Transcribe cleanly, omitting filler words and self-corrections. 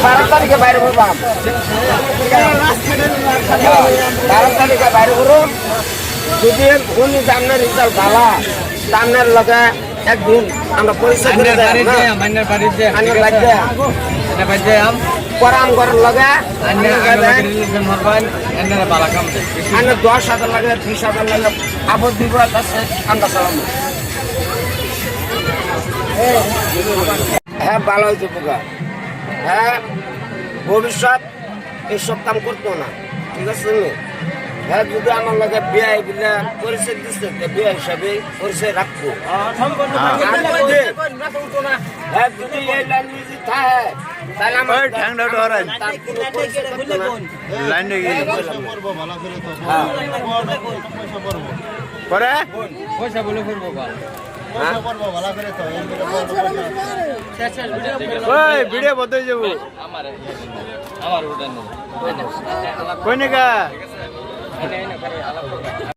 12 তারিখে বাইরে করবাম 12 তারিখে বাইরে করো যদি উনি আপনার রিজাল্ট ভালো আপনার লগে একদিন আমরা পরিচয় করে পরাম করার লগে 10,000 লাগে 20,000 লাগে আপদ দিব আমরা চালাম হ্যাঁ ভালো হয়েছে পোকা হ্যাঁ ভবিষ্যৎ এইসব কাম করতো না ঠিক আছে হ্যাঁ যদি আমার লগে বিয়ে বিলে পরিচয় দিচ্ছে বিয়ে হিসাবে পরিচয় রাখবো হ্যাঁ যদি এই লাইন যদি থাকে তাহলে আমার পরে পয়সা বলে করবো ভিডিও বদলে যাবো আমার